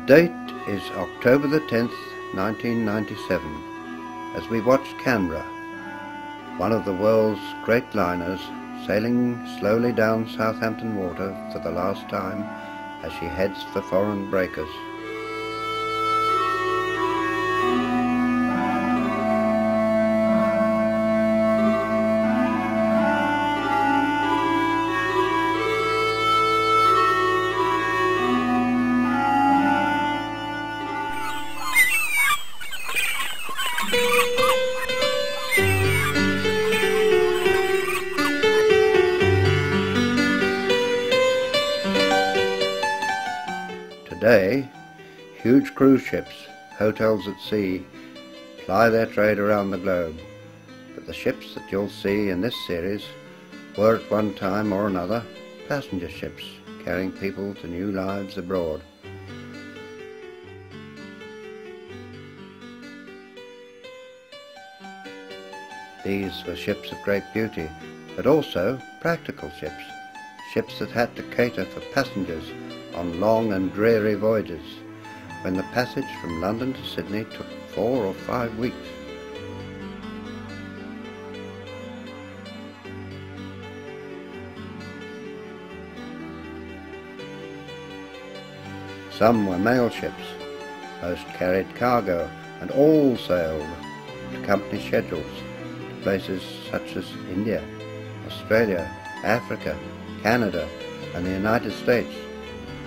date is October the 10th, 1997, as we watch Canberra, one of the world's great liners, sailing slowly down Southampton water for the last time as she heads for foreign breakers. Today, huge cruise ships, hotels at sea, ply their trade around the globe, but the ships that you'll see in this series were at one time or another passenger ships carrying people to new lives abroad. These were ships of great beauty, but also practical ships, ships that had to cater for passengers on long and dreary voyages, when the passage from London to Sydney took 4 or 5 weeks. Some were mail ships, most carried cargo and all sailed to company schedules to places such as India, Australia, Africa, Canada and the United States,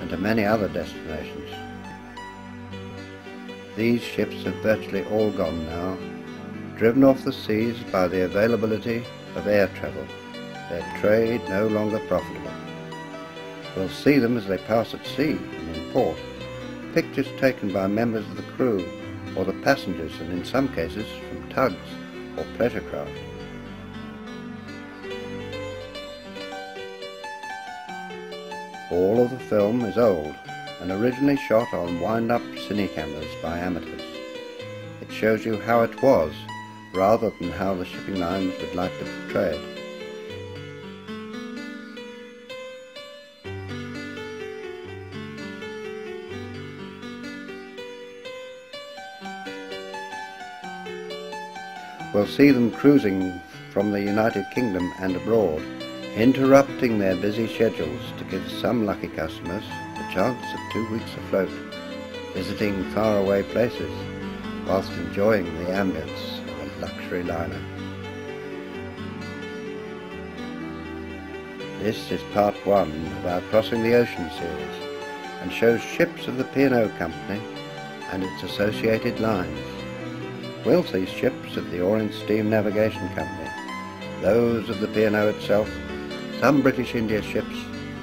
and to many other destinations. These ships have virtually all gone now, driven off the seas by the availability of air travel, their trade no longer profitable. We'll see them as they pass at sea and in port, pictures taken by members of the crew or the passengers, and in some cases from tugs or pleasure craft. All of the film is old and originally shot on wind-up cine cameras by amateurs. It shows you how it was rather than how the shipping lines would like to portray it. We'll see them cruising from the United Kingdom and abroad, interrupting their busy schedules to give some lucky customers the chance of 2 weeks afloat, visiting faraway places whilst enjoying the ambience of a luxury liner. This is part 1 of our Crossing the Ocean series and shows ships of the P&O Company and its associated lines. We'll see ships of the Orient Steam Navigation Company, those of the P&O itself, some British India ships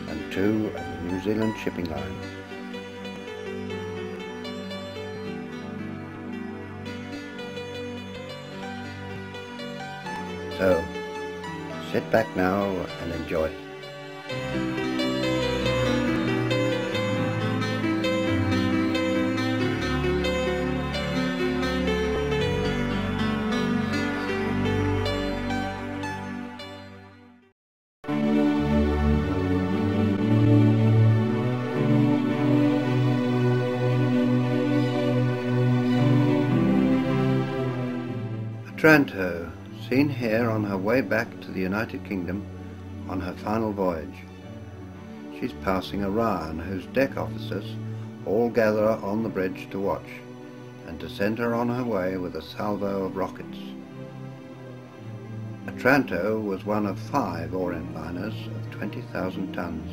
and 2 of the New Zealand Shipping Line. So, sit back now and enjoy. Otranto, seen here on her way back to the United Kingdom on her final voyage. She's passing Orion, whose deck officers all gather on the bridge to watch and to send her on her way with a salvo of rockets. Otranto was one of 5 Orient liners of 20,000 tons,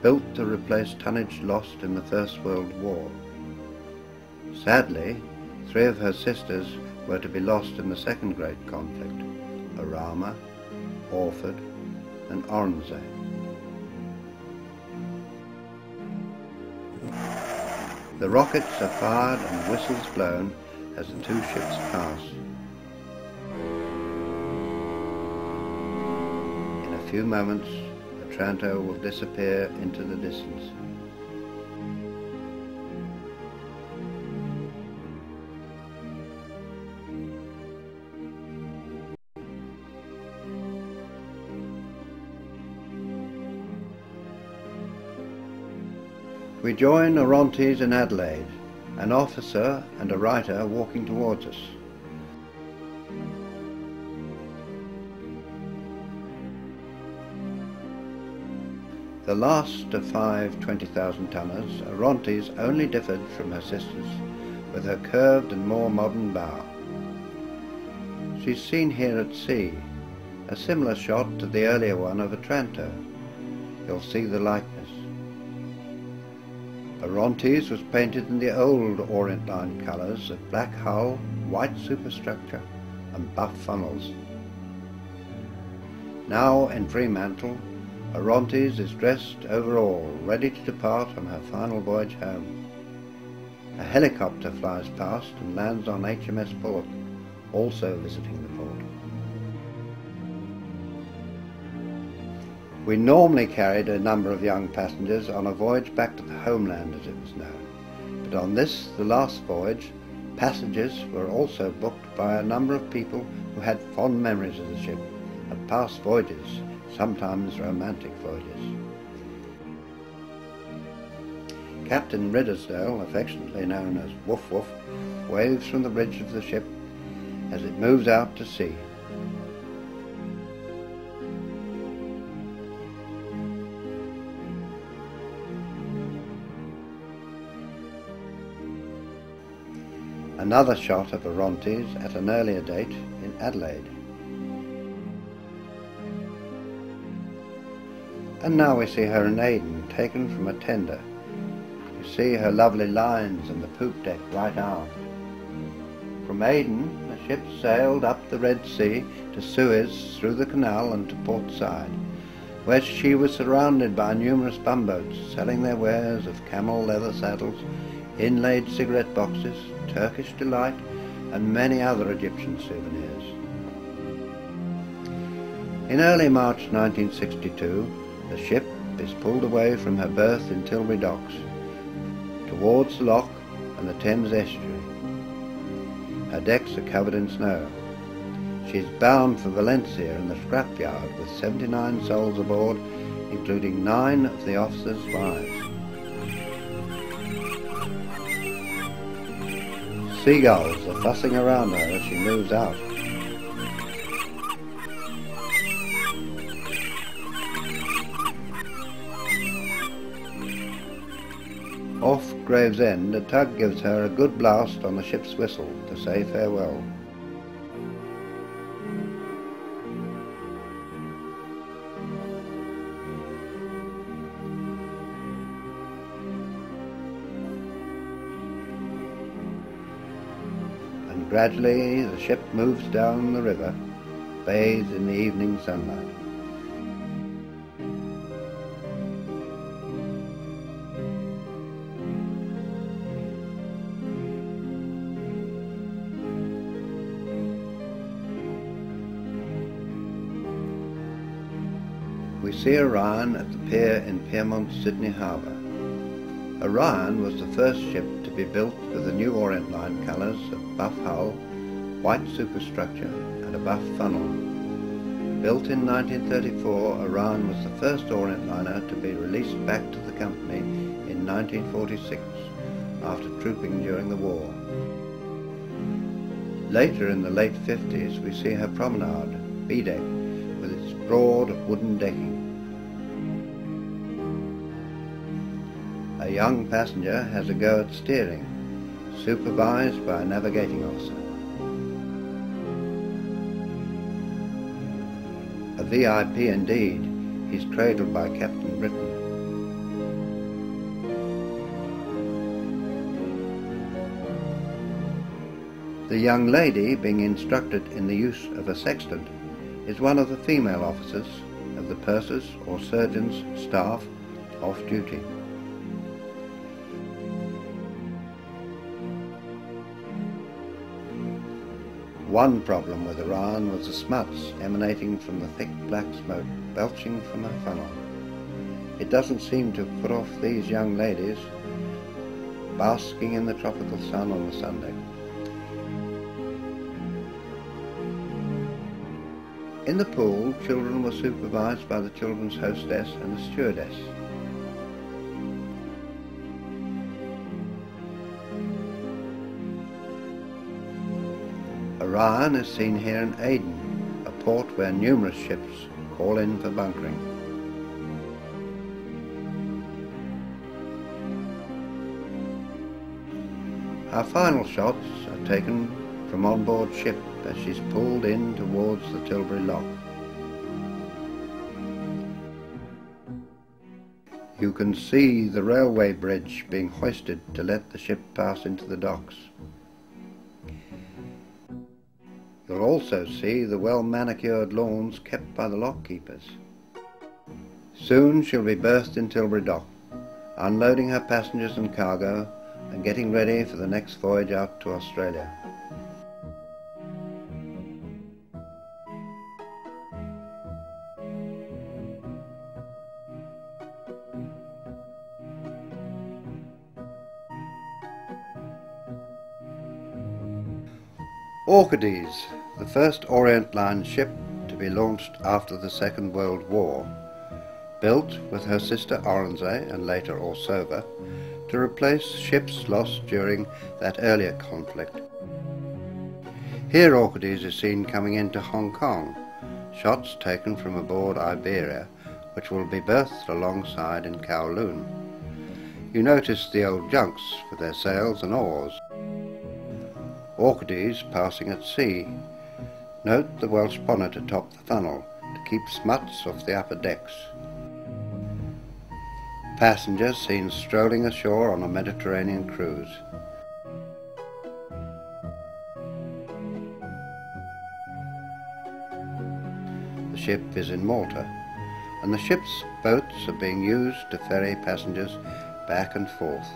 built to replace tonnage lost in the First World War. Sadly, 3 of her sisters were to be lost in the second great conflict, Arama, Orford and Oronsay. The rockets are fired and whistles blown as the 2 ships pass. In a few moments, Otranto will disappear into the distance. We join Orontes in Adelaide, an officer and a writer walking towards us. The last of 5 20,000-tonners, Orontes only differed from her sisters with her curved and more modern bow. She's seen here at sea, a similar shot to the earlier one of Otranto. You'll see the likeness. Orontes was painted in the old Orient Line colours of black hull, white superstructure and buff funnels. Now in Fremantle, Orontes is dressed overall, ready to depart on her final voyage home. A helicopter flies past and lands on HMS Bullock, also visiting the port. We normally carried a number of young passengers on a voyage back to the homeland, as it was known, but on this, the last voyage, passages were also booked by a number of people who had fond memories of the ship, of past voyages, sometimes romantic voyages. Captain Riddlesdale, affectionately known as Woof Woof, waves from the bridge of the ship as it moves out to sea. Another shot of Orontes at an earlier date in Adelaide. And now we see her in Aden, taken from a tender. You see her lovely lines and the poop deck right aft. From Aden, the ship sailed up the Red Sea to Suez, through the canal and to Port Said, where she was surrounded by numerous bumboats selling their wares of camel leather saddles, inlaid cigarette boxes, Turkish delight and many other Egyptian souvenirs. In early March 1962, the ship is pulled away from her berth in Tilbury Docks, towards the lock and the Thames estuary. Her decks are covered in snow. She is bound for Valencia in the scrapyard with 79 souls aboard, including 9 of the officers' wives. Seagulls are fussing around her as she moves out. Off Gravesend, a tug gives her a good blast on the ship's whistle to say farewell. And gradually the ship moves down the river, bathed in the evening sunlight. We see Orion at the pier in Pyrmont, Sydney Harbour. Orion was the first ship to be built with the new Orient Line colours of buff hull, white superstructure and a buff funnel. Built in 1934, Orion was the first Orient liner to be released back to the company in 1946 after trooping during the war. Later in the late 50s we see her promenade, B-deck, with its broad wooden decking. A young passenger has a go at steering, supervised by a navigating officer. A VIP indeed, he's cradled by Captain Britain. The young lady, being instructed in the use of a sextant, is one of the female officers of the purser's or surgeon's staff off duty. One problem with Orion was the smuts emanating from the thick black smoke belching from her funnel. It doesn't seem to put off these young ladies basking in the tropical sun on the Sunday. In the pool, children were supervised by the children's hostess and the stewardess. Orion is seen here in Aden, a port where numerous ships call in for bunkering. Our final shots are taken from on board ship as she's pulled in towards the Tilbury Lock. You can see the railway bridge being hoisted to let the ship pass into the docks. You'll also see the well-manicured lawns kept by the lock keepers. Soon she'll be berthed in Tilbury Dock, unloading her passengers and cargo and getting ready for the next voyage out to Australia. Orcades, the first Orient Line ship to be launched after the Second World War, built with her sister Oronsay and later Orsova to replace ships lost during that earlier conflict. Here Orcades is seen coming into Hong Kong, shots taken from aboard Iberia, which will be berthed alongside in Kowloon. You notice the old junks with their sails and oars. Orcades passing at sea. Note the Welsh bonnet atop the funnel to keep smuts off the upper decks. Passengers seen strolling ashore on a Mediterranean cruise. The ship is in Malta, and the ship's boats are being used to ferry passengers back and forth.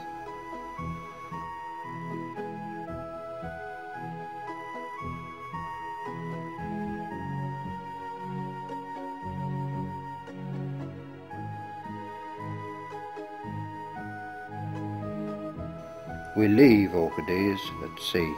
We leave Orcades at sea.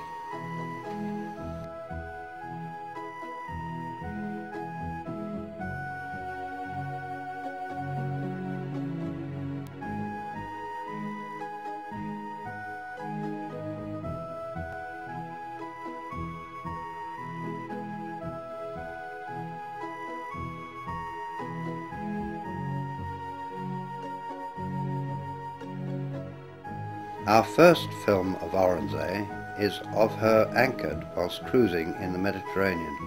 Our first film of Oronsay is of her anchored whilst cruising in the Mediterranean.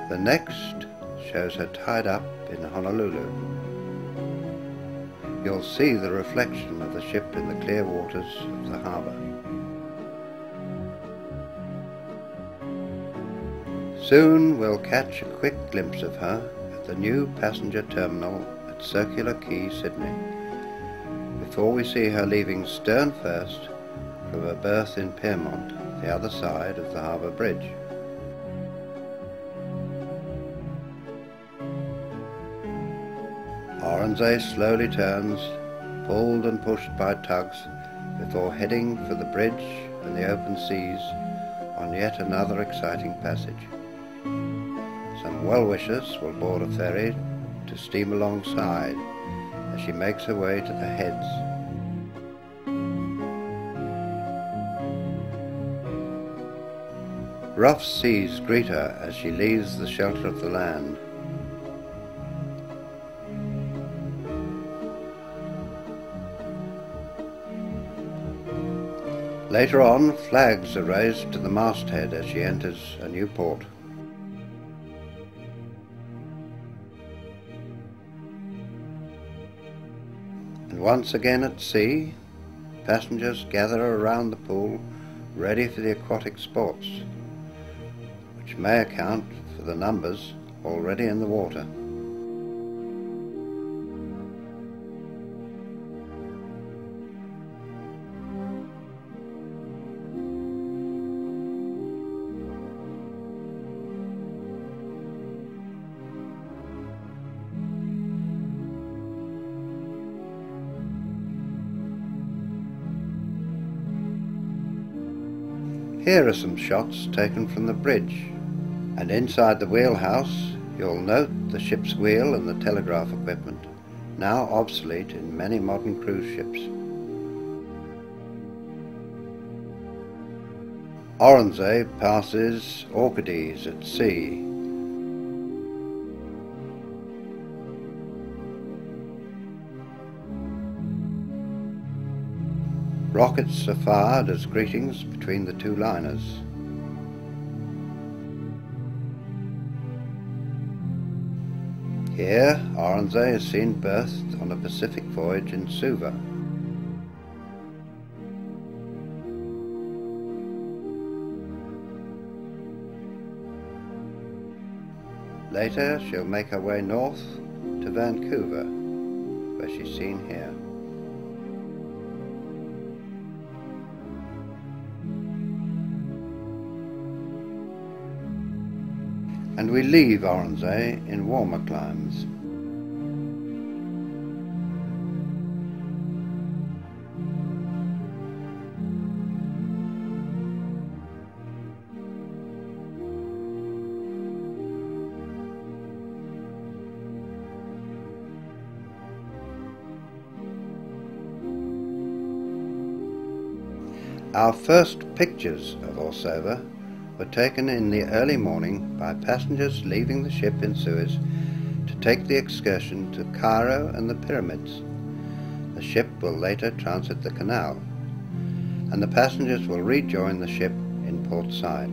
The next shows her tied up in Honolulu. You'll see the reflection of the ship in the clear waters of the harbour. Soon we'll catch a quick glimpse of her at the new passenger terminal at Circular Quay, Sydney, before we see her leaving stern first from her berth in Pyrmont, the other side of the harbour bridge. Oronsay slowly turns, pulled and pushed by tugs, before heading for the bridge and the open seas on yet another exciting passage. Some well-wishers will board a ferry to steam alongside as she makes her way to the heads. Rough seas greet her as she leaves the shelter of the land. Later on, flags are raised to the masthead as she enters a new port. And once again at sea, passengers gather around the pool ready for the aquatic sports, which may account for the numbers already in the water. Here are some shots taken from the bridge, and inside the wheelhouse you'll note the ship's wheel and the telegraph equipment, now obsolete in many modern cruise ships. Oronsay passes Orcades at sea. Rockets are fired as greetings between the two liners. Here, Oronsay is seen berthed on a Pacific voyage in Suva. Later, she'll make her way north to Vancouver, where she's seen here. And we leave Oronsay in warmer climes. Our first pictures of Orsova were taken in the early morning by passengers leaving the ship in Suez to take the excursion to Cairo and the pyramids. The ship will later transit the canal, and the passengers will rejoin the ship in Port Said.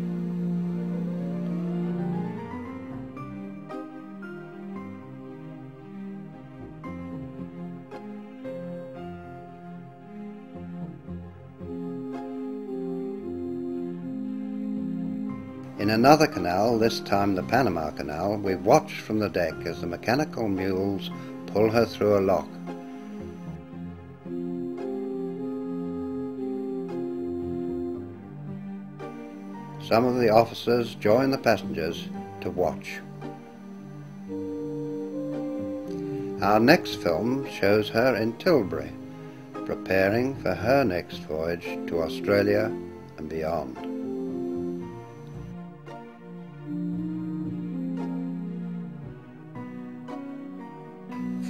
In another canal, this time the Panama Canal, we watch from the deck as the mechanical mules pull her through a lock. Some of the officers join the passengers to watch. Our next film shows her in Tilbury, preparing for her next voyage to Australia and beyond.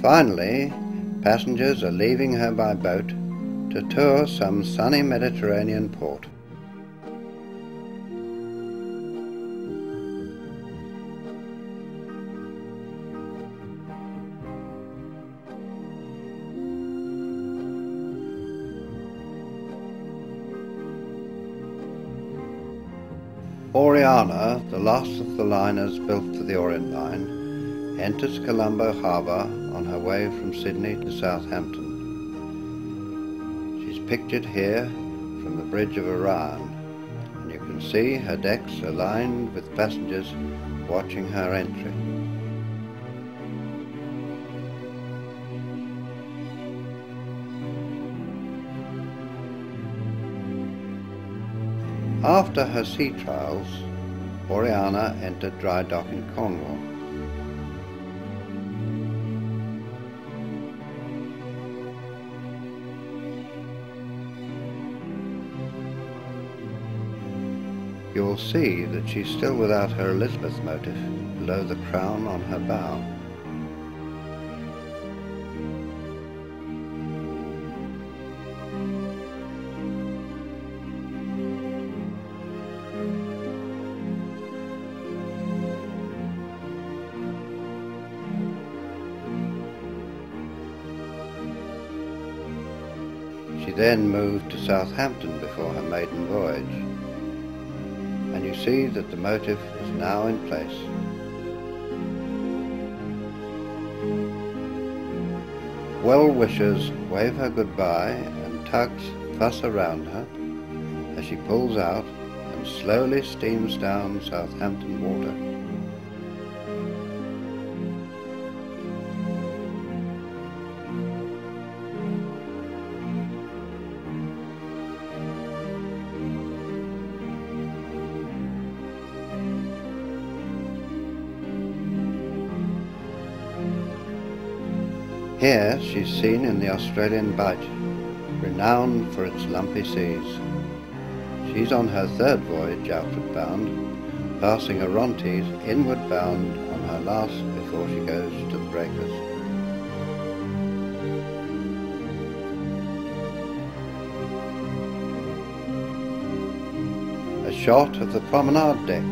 Finally, passengers are leaving her by boat to tour some sunny Mediterranean port. Oriana, the last of the liners built for the Orient Line, enters Colombo Harbour on her way from Sydney to Southampton. She's pictured here from the Bridge of Orion, and you can see her decks are lined with passengers watching her entry. After her sea trials, Oriana entered dry dock in Cornwall. You will see that she's still without her Elizabeth motif below the crown on her bow. She then moved to Southampton before her maiden voyage, and you see that the motif is now in place. Well-wishers wave her goodbye and tugs fuss around her as she pulls out and slowly steams down Southampton water. Here she's seen in the Australian Bight, renowned for its lumpy seas. She's on her third voyage outward bound, passing Orontes inward bound on her last before she goes to the breakers. As shot of the promenade deck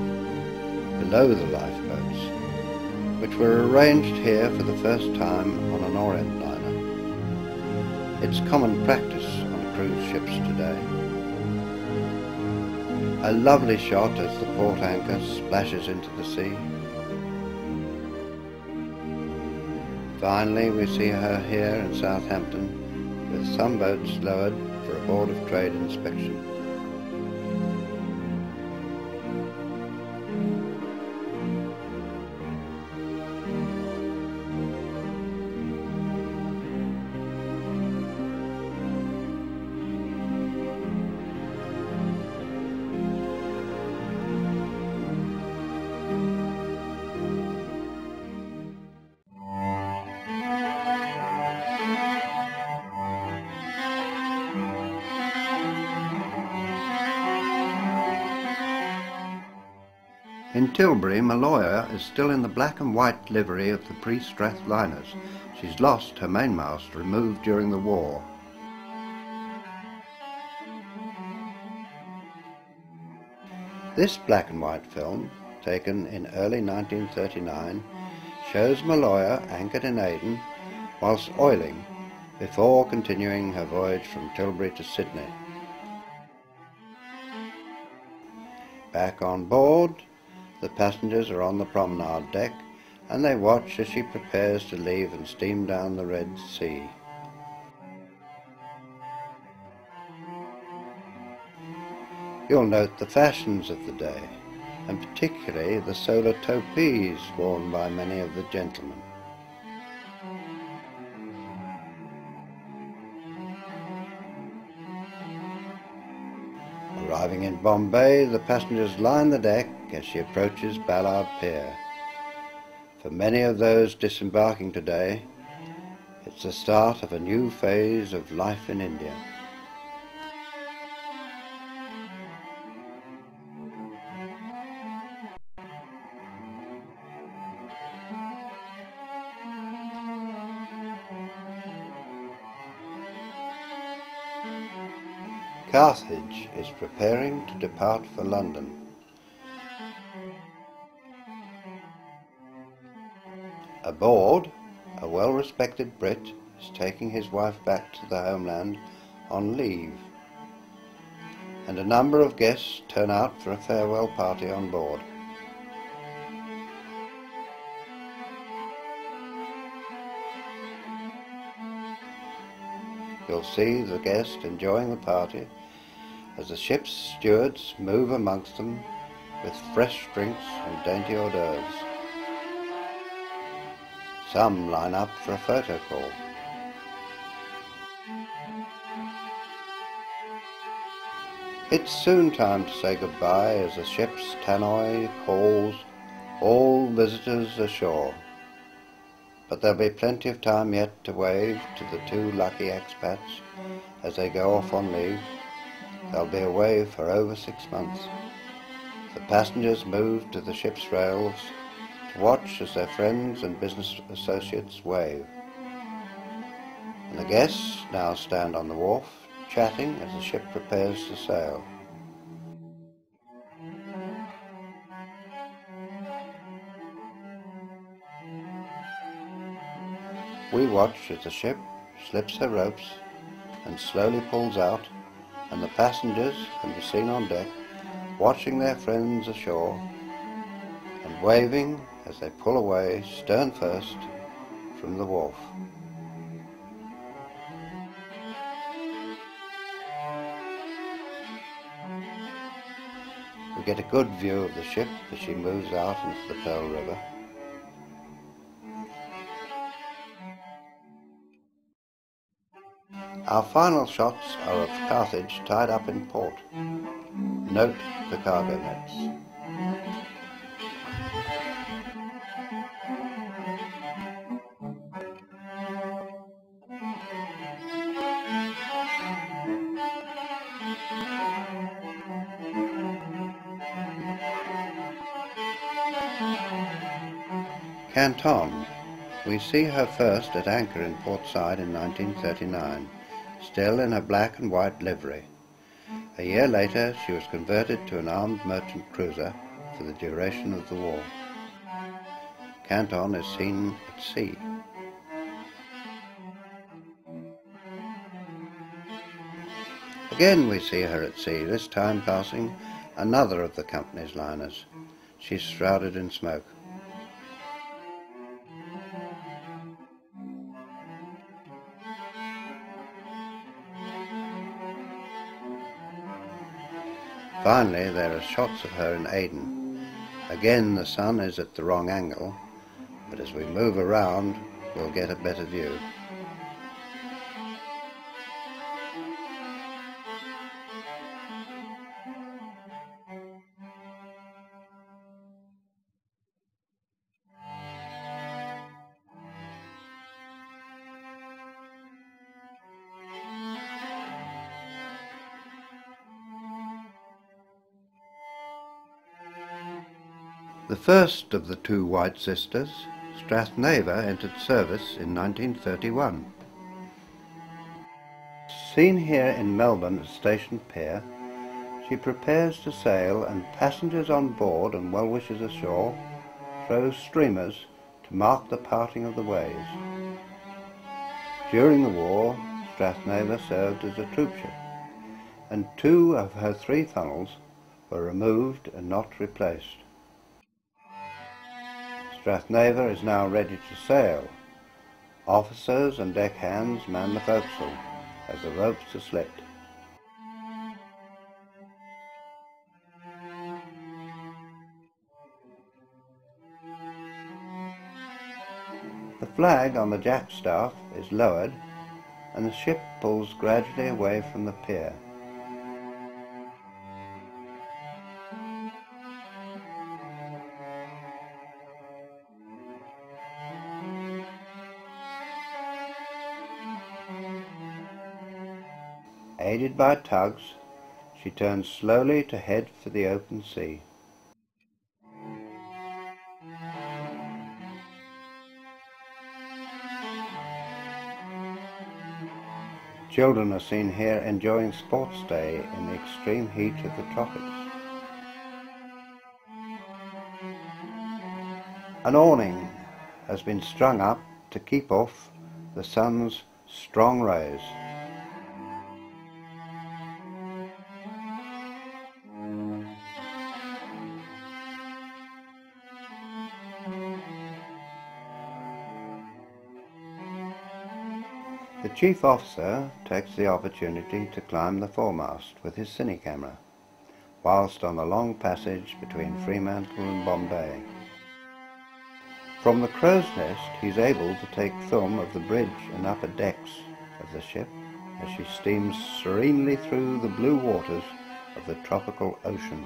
below the lifeboats, which were arranged here for the first time on an Orient liner. It's common practice on cruise ships today. A lovely shot as the port anchor splashes into the sea. Finally, we see her here in Southampton with some boats lowered for a Board of Trade inspection. In Tilbury, Maloja is still in the black and white livery of the pre-Strath liners. She's lost her mainmast, removed during the war. This black and white film, taken in early 1939, shows Maloja anchored in Aden whilst oiling before continuing her voyage from Tilbury to Sydney. Back on board, the passengers are on the promenade deck and they watch as she prepares to leave and steam down the Red Sea. You'll note the fashions of the day, and particularly the solar topees worn by many of the gentlemen. Arriving in Bombay, the passengers line the deck as she approaches Ballard Pier. For many of those disembarking today, it's the start of a new phase of life in India. Carthage is preparing to depart for London. Aboard, a well-respected Brit is taking his wife back to the homeland on leave, and a number of guests turn out for a farewell party on board. You'll see the guests enjoying the party as the ship's stewards move amongst them with fresh drinks and dainty hors d'oeuvres. Some line up for a photo call. It's soon time to say goodbye as the ship's tannoy calls all visitors ashore. But there'll be plenty of time yet to wave to the two lucky expats as they go off on leave. They'll be away for over 6 months. The passengers move to the ship's rails to watch as their friends and business associates wave. And the guests now stand on the wharf, chatting as the ship prepares to sail. We watch as the ship slips her ropes and slowly pulls out, and the passengers can be seen on deck watching their friends ashore and waving as they pull away stern first from the wharf. We get a good view of the ship as she moves out into the Pearl River. Our final shots are of Carthage tied up in port. Note the cargo nets. Canton. We see her first at anchor in Port Said in 1939. Still in her black and white livery. A year later she was converted to an armed merchant cruiser for the duration of the war. Canton is seen at sea. Again we see her at sea, this time passing another of the company's liners. She's shrouded in smoke. Finally, there are shots of her in Aden. Again, the sun is at the wrong angle, but as we move around, we'll get a better view. The first of the two White Sisters, Strathneva, entered service in 1931. Seen here in Melbourne at Station Pier, she prepares to sail and passengers on board and well-wishers ashore throw streamers to mark the parting of the ways. During the war, Strathneva served as a troop ship, and 2 of her 3 funnels were removed and not replaced. Strathneva is now ready to sail. Officers and deckhands man the forecastle as the ropes are slipped. The flag on the jackstaff is lowered and the ship pulls gradually away from the pier. Aided by tugs, she turns slowly to head for the open sea. Children are seen here enjoying sports day in the extreme heat of the tropics. An awning has been strung up to keep off the sun's strong rays. The chief officer takes the opportunity to climb the foremast with his cine camera, whilst on the long passage between Fremantle and Bombay. From the crow's nest he's able to take film of the bridge and upper decks of the ship as she steams serenely through the blue waters of the tropical ocean.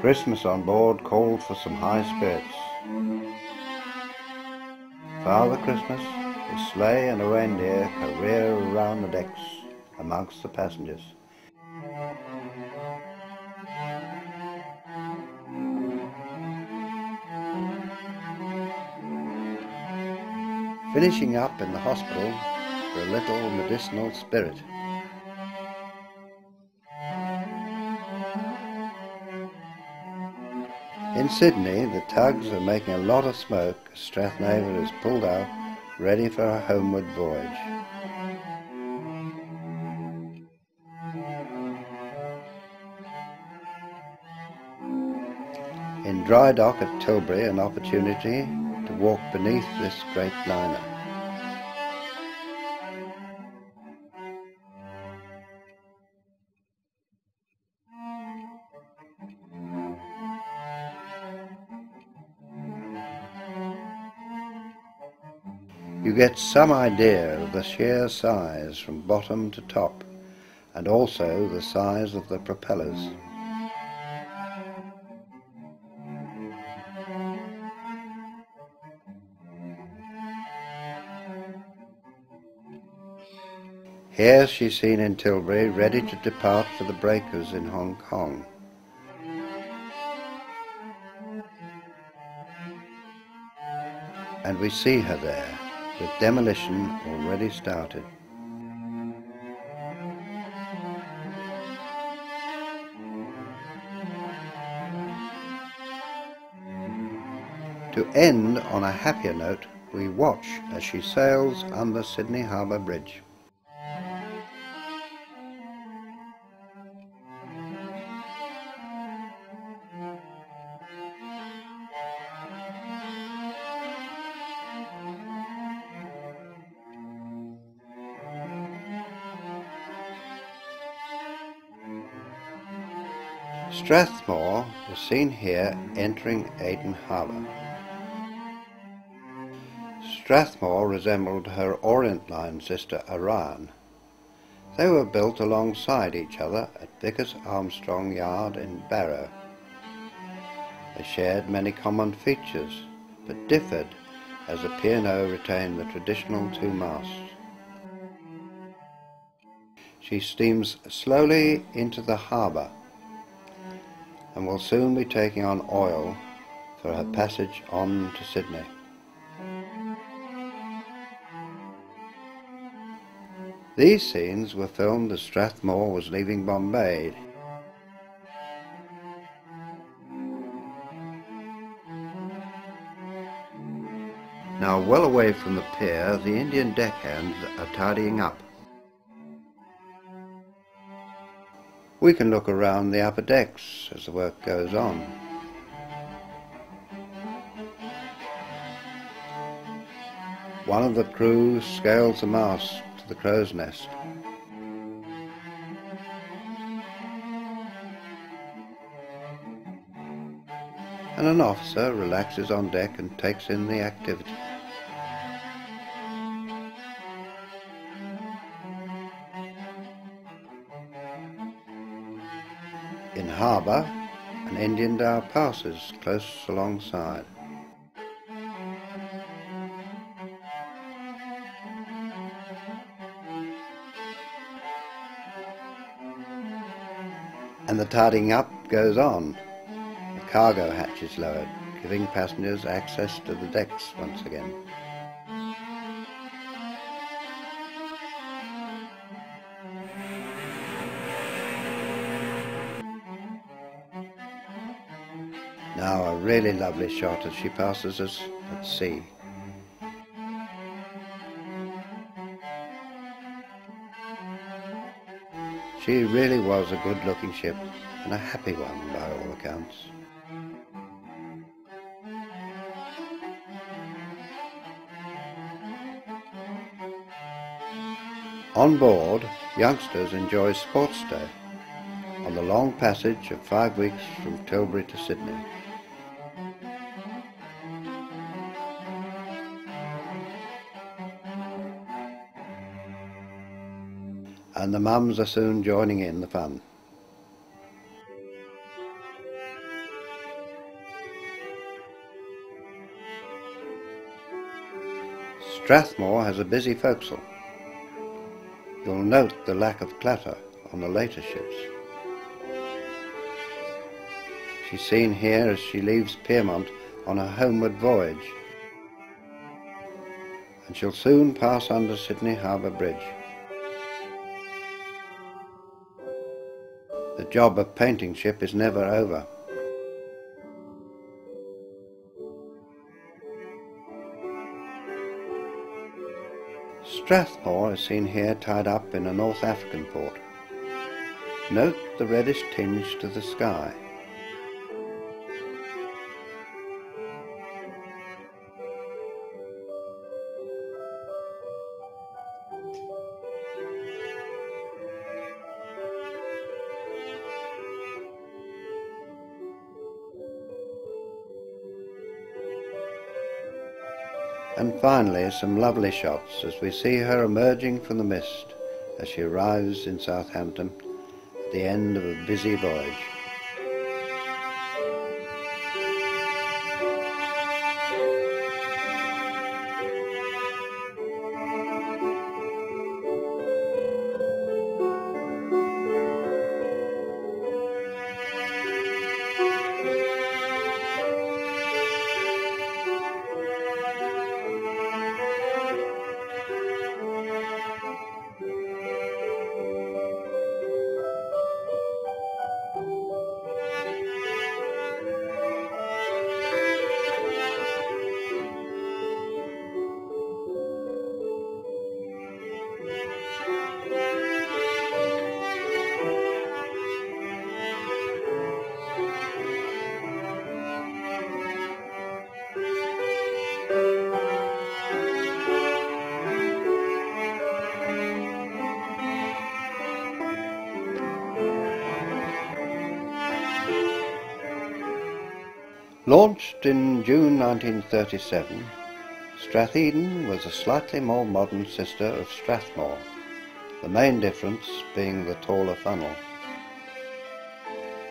Christmas on board called for some high spirits. Father Christmas, his sleigh and a reindeer career around the decks amongst the passengers. Finishing up in the hospital for a little medicinal spirit. In Sydney, the tugs are making a lot of smoke as Strathneva is pulled out, ready for her homeward voyage. In dry dock at Tilbury, an opportunity to walk beneath this great liner. You get some idea of the sheer size from bottom to top, and also the size of the propellers. Here she's seen in Tilbury, ready to depart for the breakers in Hong Kong. And we see her there, with demolition already started. To end on a happier note, we watch as she sails under Sydney Harbour Bridge. Strathmore is seen here entering Aden Harbour. Strathmore resembled her Orient Line sister Orion. They were built alongside each other at Vickers Armstrong Yard in Barrow. They shared many common features, but differed as the P&O retained the traditional two masts. She steams slowly into the harbour and will soon be taking on oil for her passage on to Sydney. These scenes were filmed as Strathmore was leaving Bombay. Now well away from the pier, the Indian deckhands are tidying up. We can look around the upper decks as the work goes on. One of the crew scales the mast to the crow's nest. And an officer relaxes on deck and takes in the activity. In harbour, an Indian dhow passes close alongside. And the tidying up goes on. The cargo hatch is lowered, giving passengers access to the decks once again. Now a really lovely shot as she passes us at sea. She really was a good-looking ship, and a happy one by all accounts. On board, youngsters enjoy sports day on the long passage of 5 weeks from Tilbury to Sydney. And the mums are soon joining in the fun. Strathmore has a busy forecastle. You'll note the lack of clutter on the later ships. She's seen here as she leaves Pyrmont on her homeward voyage, and she'll soon pass under Sydney Harbour Bridge. The job of painting ship is never over. Strathmore is seen here tied up in a North African port. Note the reddish tinge to the sky. And finally some lovely shots as we see her emerging from the mist as she arrives in Southampton at the end of a busy voyage. Launched in June 1937, Stratheden was a slightly more modern sister of Strathmore, the main difference being the taller funnel.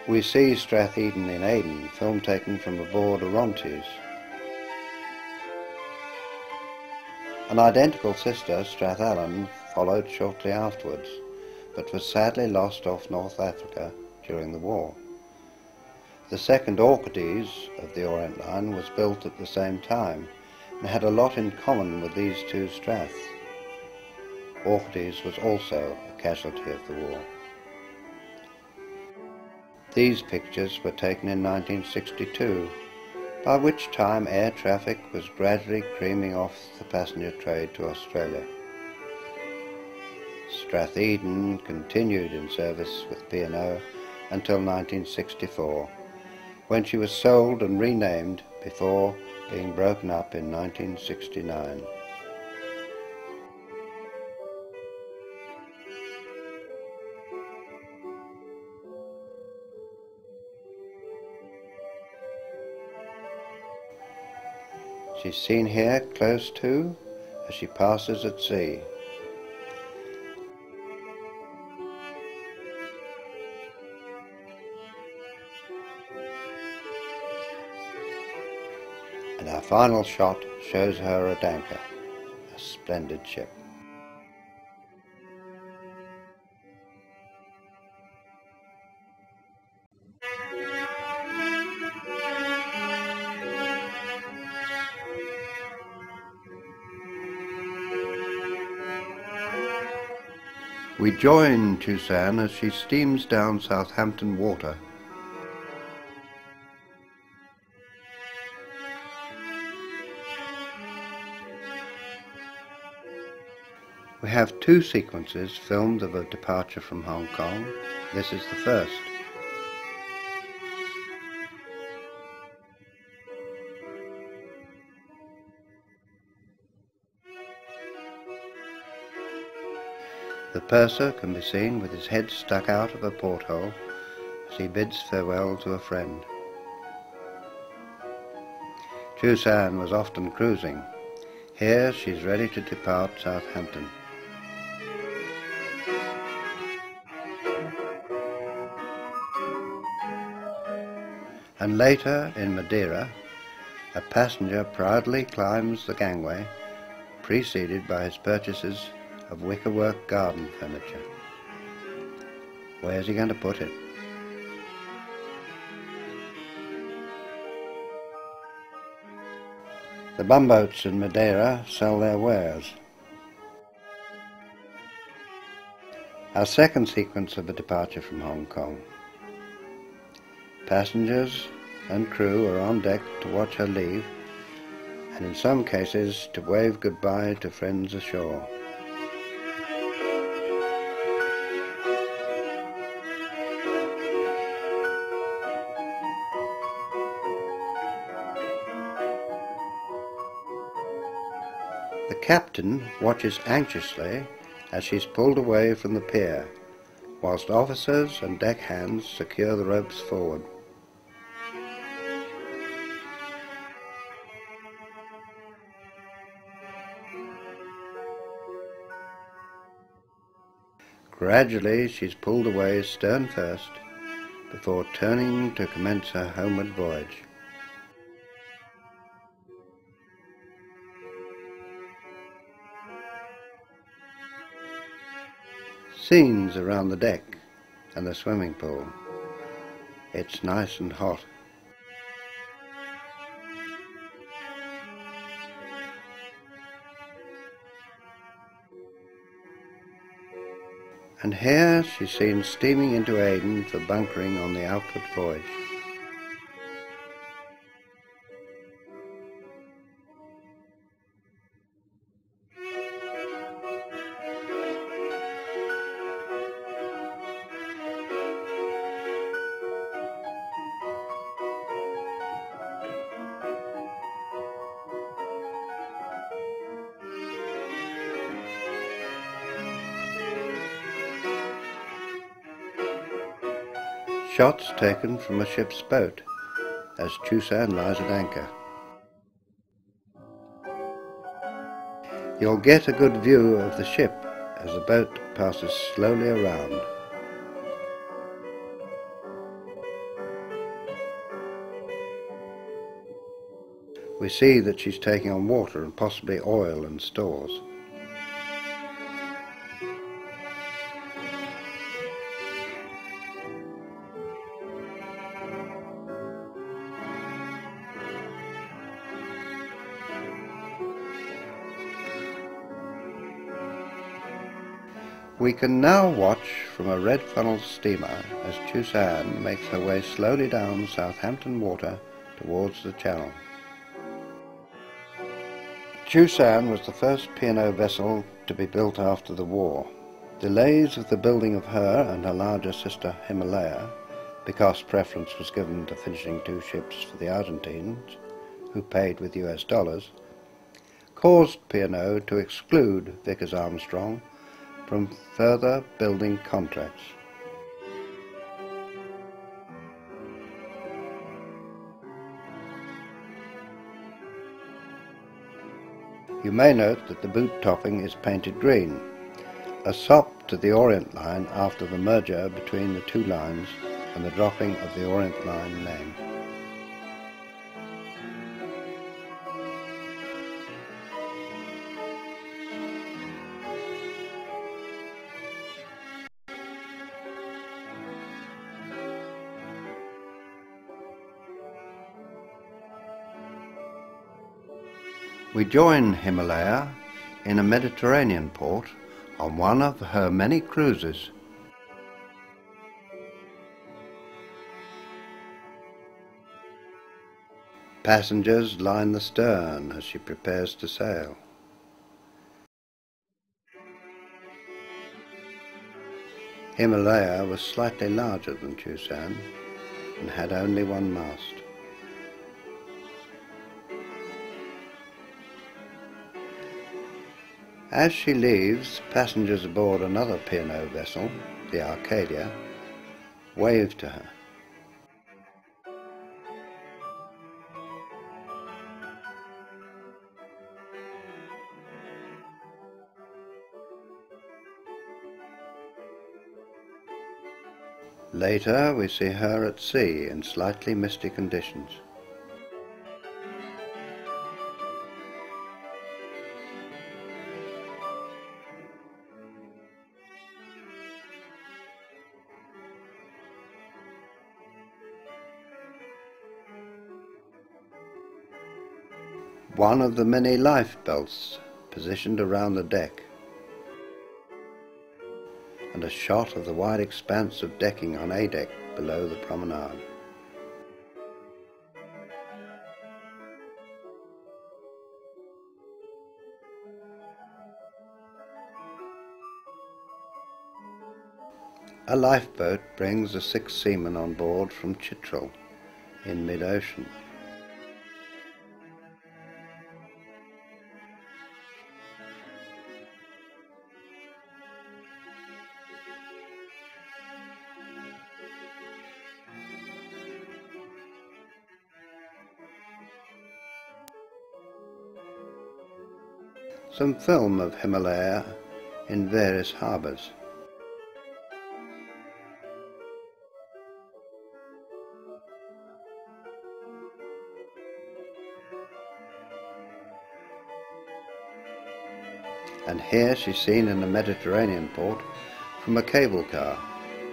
We see Stratheden in Aden, film taken from aboard Orontes. An identical sister, Strathallan, followed shortly afterwards, but was sadly lost off North Africa during the war. The second Orchides of the Orient Line was built at the same time and had a lot in common with these two Straths. Orchides was also a casualty of the war. These pictures were taken in 1962, by which time air traffic was gradually creaming off the passenger trade to Australia. Stratheden continued in service with P&O until 1964, when she was sold and renamed before being broken up in 1969. She's seen here close to as she passes at sea. And our final shot shows her at anchor, a splendid ship. We join Tusan as she steams down Southampton water. We have two sequences filmed of a departure from Hong Kong. This is the first. The purser can be seen with his head stuck out of a porthole as he bids farewell to a friend. Tusan was often cruising. Here she's ready to depart Southampton. And later in Madeira, a passenger proudly climbs the gangway, preceded by his purchases of wickerwork garden furniture. Where's he going to put it? The bumboats in Madeira sell their wares. Our second sequence of a departure from Hong Kong. Passengers and crew are on deck to watch her leave, and in some cases to wave goodbye to friends ashore. The captain watches anxiously as she's pulled away from the pier, whilst officers and deckhands secure the ropes forward. Gradually she's pulled away stern first, before turning to commence her homeward voyage. Scenes around the deck and the swimming pool. It's nice and hot. And here she's seen steaming into Aden for bunkering on the outward voyage. Shots taken from a ship's boat as Chusan lies at anchor. You'll get a good view of the ship as the boat passes slowly around. We see that she's taking on water and possibly oil and stores. We can now watch from a red funnel steamer as Chusan makes her way slowly down Southampton Water towards the Channel. Chusan was the first P&O vessel to be built after the war. Delays of the building of her and her larger sister Himalaya, because preference was given to finishing 2 ships for the Argentines, who paid with US dollars, caused P&O to exclude Vickers Armstrong from further building contracts. You may note that the boot topping is painted green, a sop to the Orient Line after the merger between the 2 lines and the dropping of the Orient Line name. We join Himalaya in a Mediterranean port on one of her many cruises. Passengers line the stern as she prepares to sail. Himalaya was slightly larger than Chusan and had only 1 mast. As she leaves, passengers aboard another P&O vessel, the Arcadia, wave to her. Later we see her at sea in slightly misty conditions. One of the many lifebelts positioned around the deck, and a shot of the wide expanse of decking on A deck below the promenade. A lifeboat brings the 6 seamen on board from Chitral in mid-ocean. Some film of Himalaya in various harbours. and here she's seen in a Mediterranean port from a cable car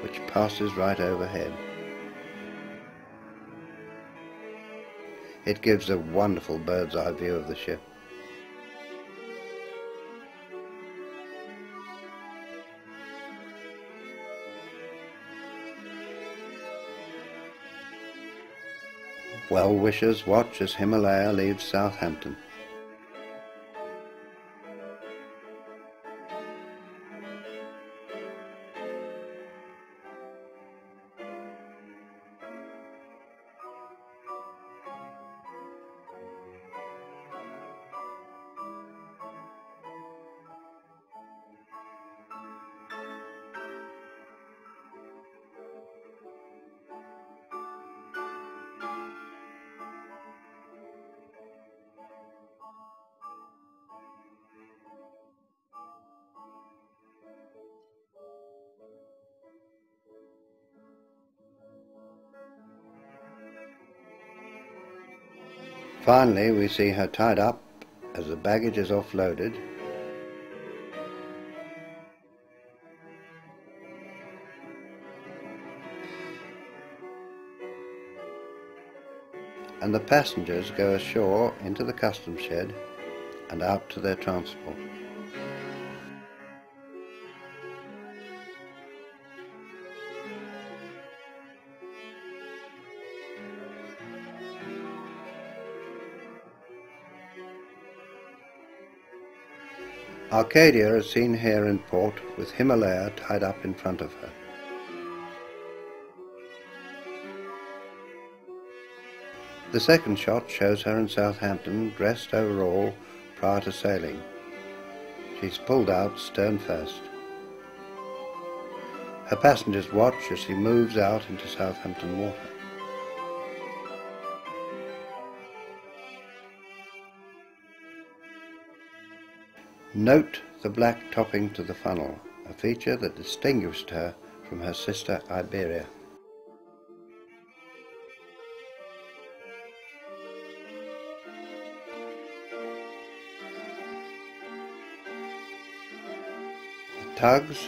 which passes right overhead. It gives a wonderful bird's eye view of the ship. Well-wishers watch as Himalaya leaves Southampton. Finally, we see her tied up as the baggage is offloaded, and the passengers go ashore into the customs shed and out to their transport. Arcadia is seen here in port with Himalaya tied up in front of her. The second shot shows her in Southampton dressed overall prior to sailing. She's pulled out stern first. Her passengers watch as she moves out into Southampton water. Note the black topping to the funnel, a feature that distinguished her from her sister Iberia. The tugs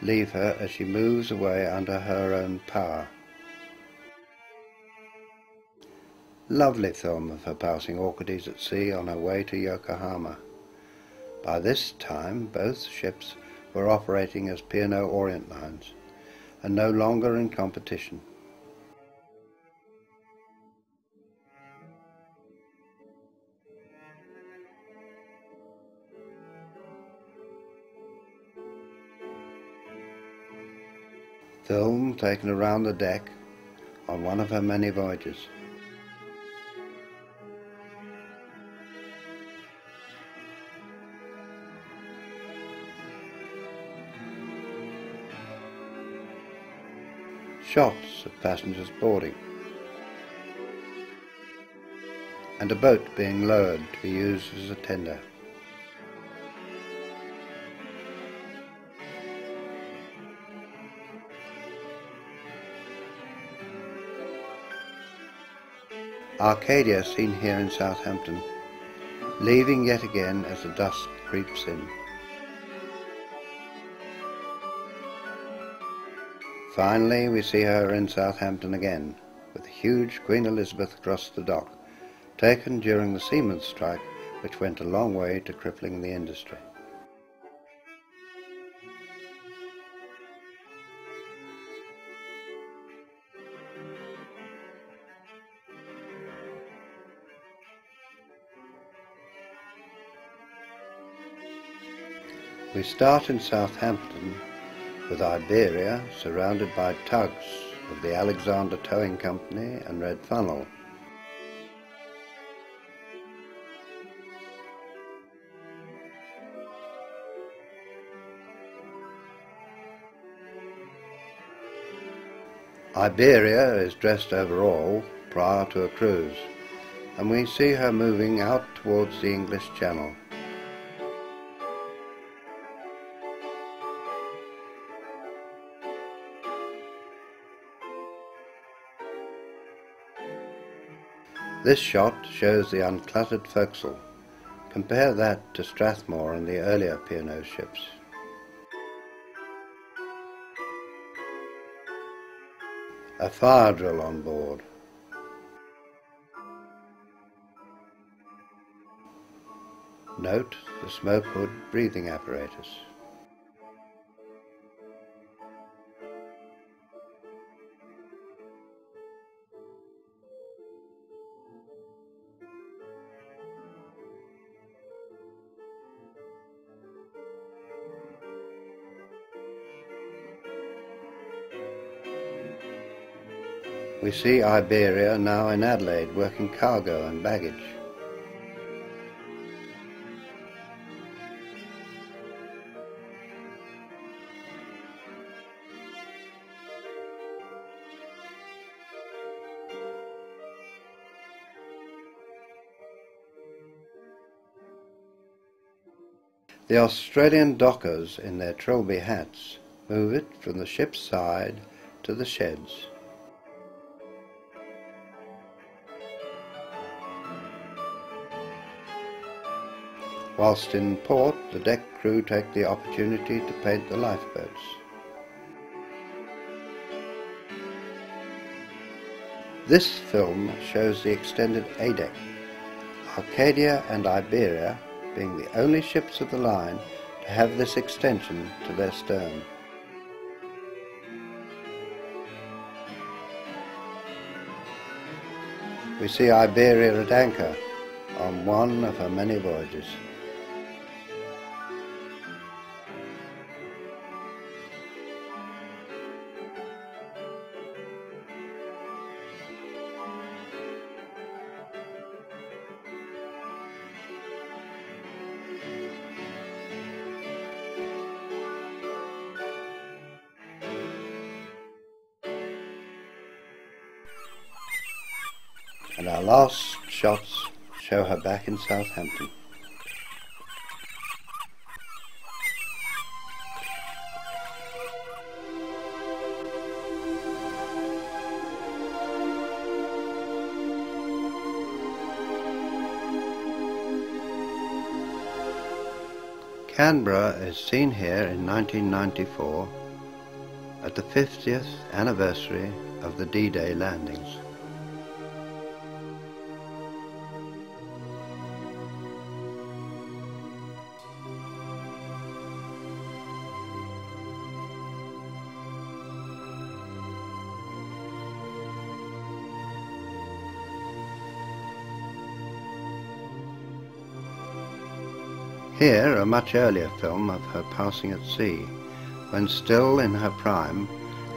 leave her as she moves away under her own power. Lovely film of her passing Orcades at sea on her way to Yokohama. By this time, both ships were operating as P&O Orient lines and no longer in competition. Film taken around the deck on one of her many voyages. Shots of passengers boarding, and a boat being lowered to be used as a tender. Arcadia seen here in Southampton, leaving yet again as the dusk creeps in. Finally, we see her in Southampton again, with the huge Queen Elizabeth across the dock, taken during the seamen's strike, which went a long way to crippling the industry. We start in Southampton with Iberia surrounded by tugs of the Alexander Towing Company and Red Funnel. Iberia is dressed overall prior to a cruise, and we see her moving out towards the English Channel. This shot shows the uncluttered forecastle, Compare that to Strathmore and the earlier P&O ships. A fire drill on board. Note the smoke hood breathing apparatus. We see Iberia now in Adelaide working cargo and baggage. The Australian dockers in their trilby hats move it from the ship's side to the sheds. Whilst in port, the deck crew take the opportunity to paint the lifeboats. This film shows the extended A-deck, Arcadia and Iberia being the only ships of the line to have this extension to their stern. We see Iberia at anchor on one of her many voyages. And our last shots show her back in Southampton. Canberra is seen here in 1994 at the 50th anniversary of the D-Day landings. Here, a much earlier film of her passing at sea, when still in her prime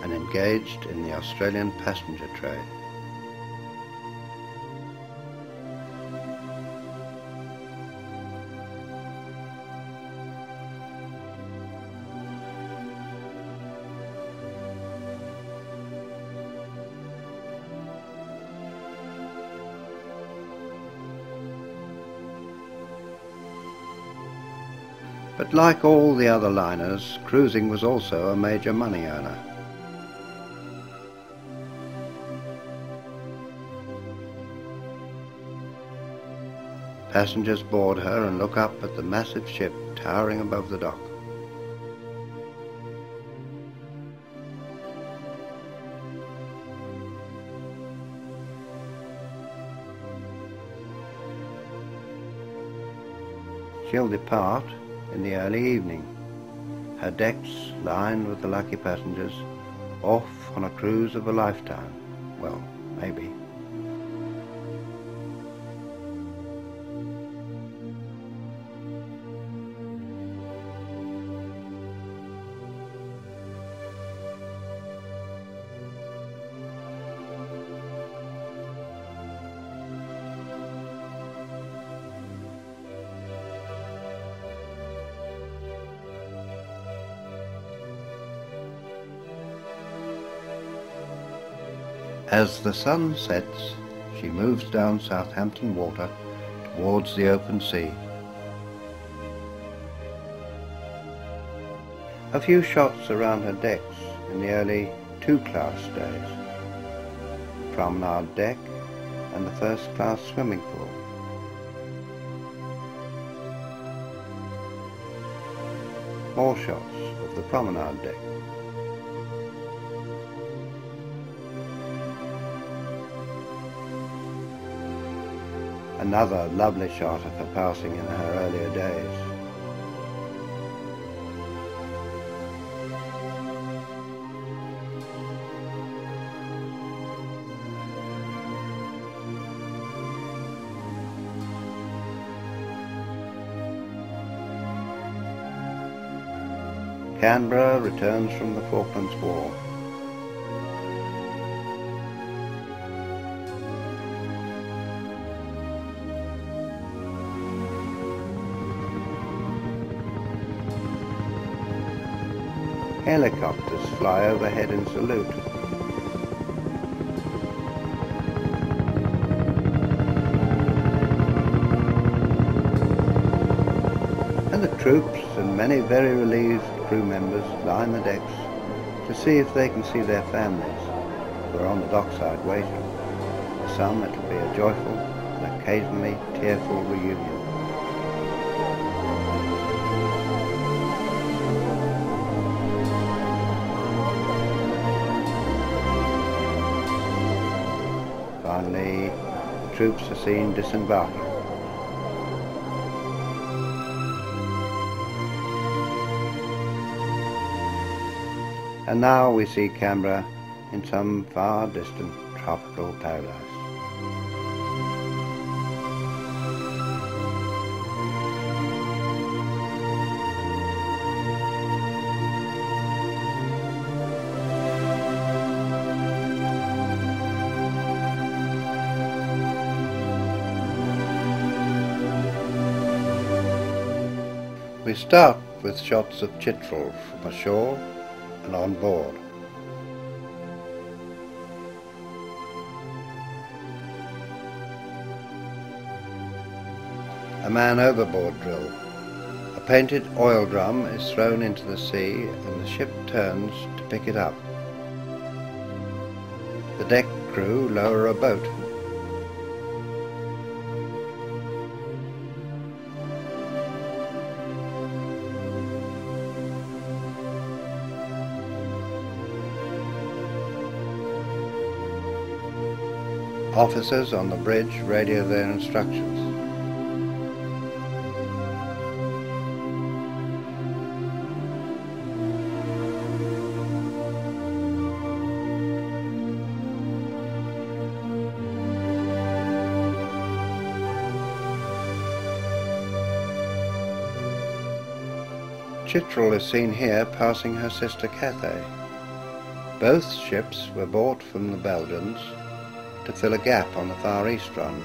and engaged in the Australian passenger trade. But like all the other liners, cruising was also a major money earner. Passengers board her and look up at the massive ship towering above the dock. She'll depart in the early evening, her decks lined with the lucky passengers, off on a cruise of a lifetime. Well, maybe. As the sun sets, she moves down Southampton water towards the open sea. A few shots around her decks in the early two-class days. Promenade deck and the first-class swimming pool. more shots of the promenade deck. Another lovely shot of her passing in her earlier days. Canberra returns from the Falklands War. Helicopters fly overhead in salute. And the troops and many very relieved crew members line the decks to see if they can see their families who are on the dockside waiting. For some it will be a joyful and occasionally tearful reunion. Finally, the troops are seen disembarking. And now we see Canberra in some far distant tropical paradise. We start with shots of Chitral from ashore and on board. A man overboard drill. A painted oil drum is thrown into the sea and the ship turns to pick it up. The deck crew lower a boat. Officers on the bridge radio their instructions. Chitral is seen here passing her sister Cathay. Both ships were bought from the Belgians to fill a gap on the Far East run.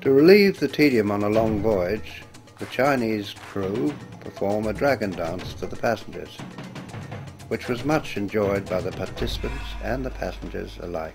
To relieve the tedium on a long voyage, the Chinese crew perform a dragon dance for the passengers, which was much enjoyed by the participants and the passengers alike.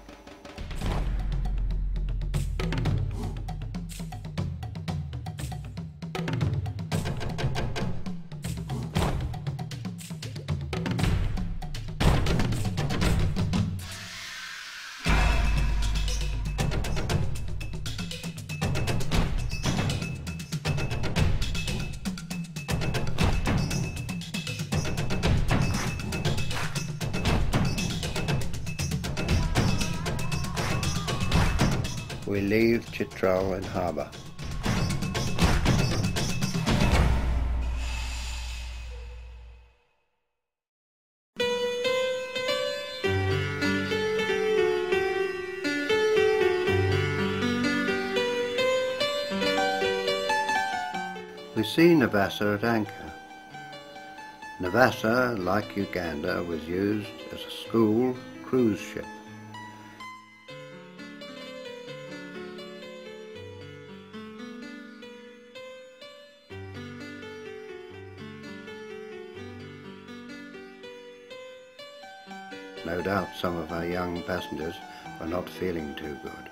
We leave Chitral in harbour. We see Navassa at anchor. Navassa, like Uganda, was used as a school cruise ship. No doubt some of our young passengers were not feeling too good.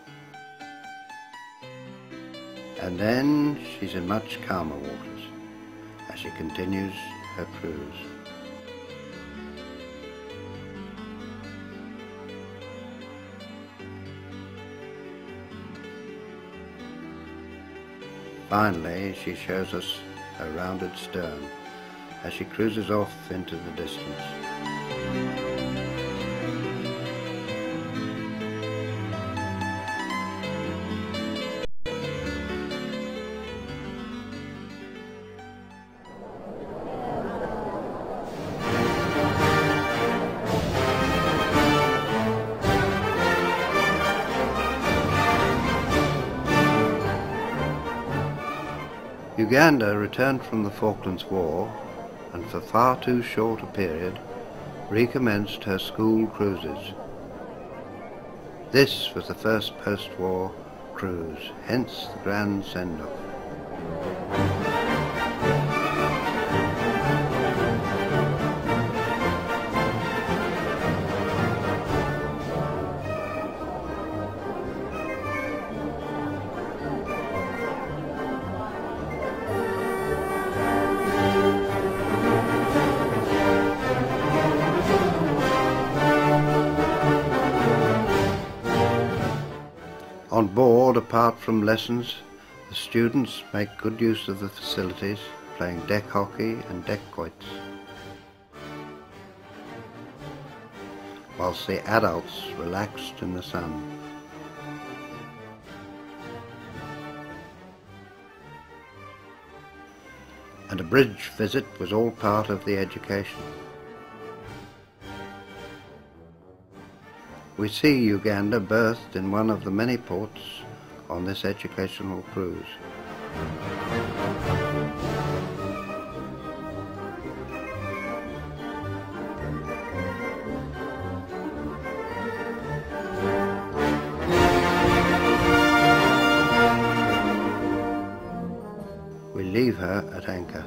And then she's in much calmer waters as she continues her cruise. Finally, she shows us her rounded stern as she cruises off into the distance. Uganda returned from the Falklands War and for far too short a period recommenced her school cruises. This was the first post-war cruise, hence the grand send-off. On board, apart from lessons, the students make good use of the facilities, playing deck hockey and deck quoits, whilst the adults relaxed in the sun. And a bridge visit was all part of the education. We see Uganda berthed in one of the many ports on this educational cruise. We leave her at anchor.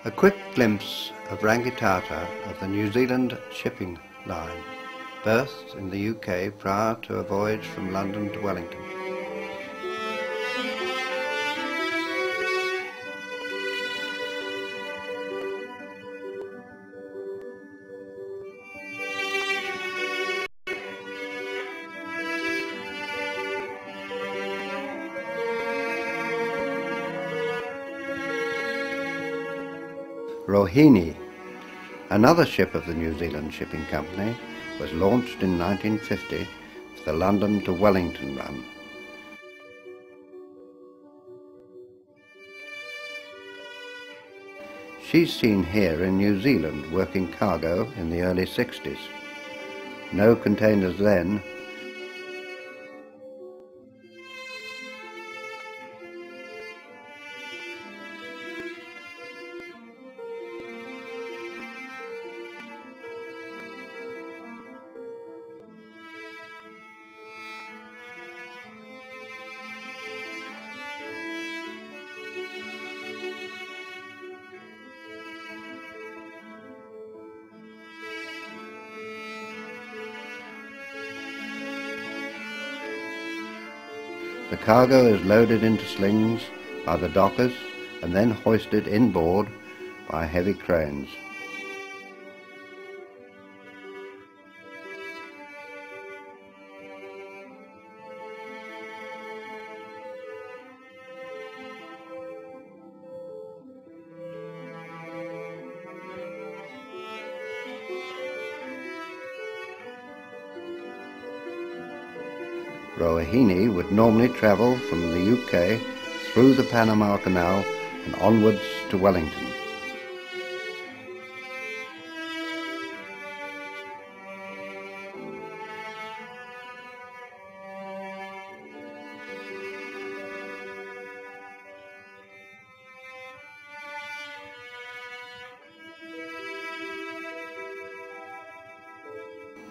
A quick glimpse of Rangitata of the New Zealand shipping line, berthed in the UK prior to a voyage from London to Wellington. Rohini, another ship of the New Zealand Shipping Company, was launched in 1950 for the London to Wellington run. She's seen here in New Zealand working cargo in the early 60s. No containers then. The cargo is loaded into slings by the dockers and then hoisted inboard by heavy cranes. Rohini would normally travel from the UK through the Panama Canal and onwards to Wellington.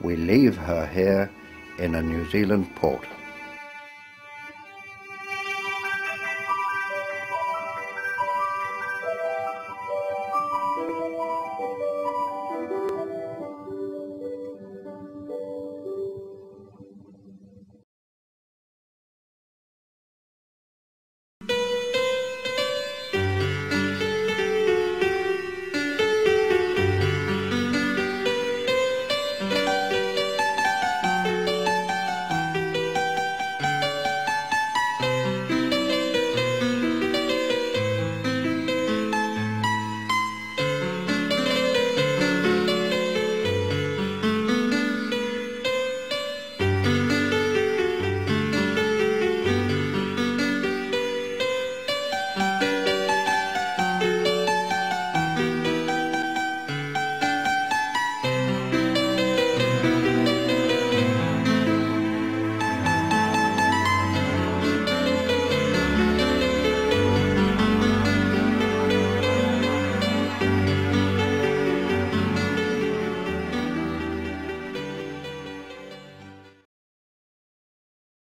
We leave her here in a New Zealand port.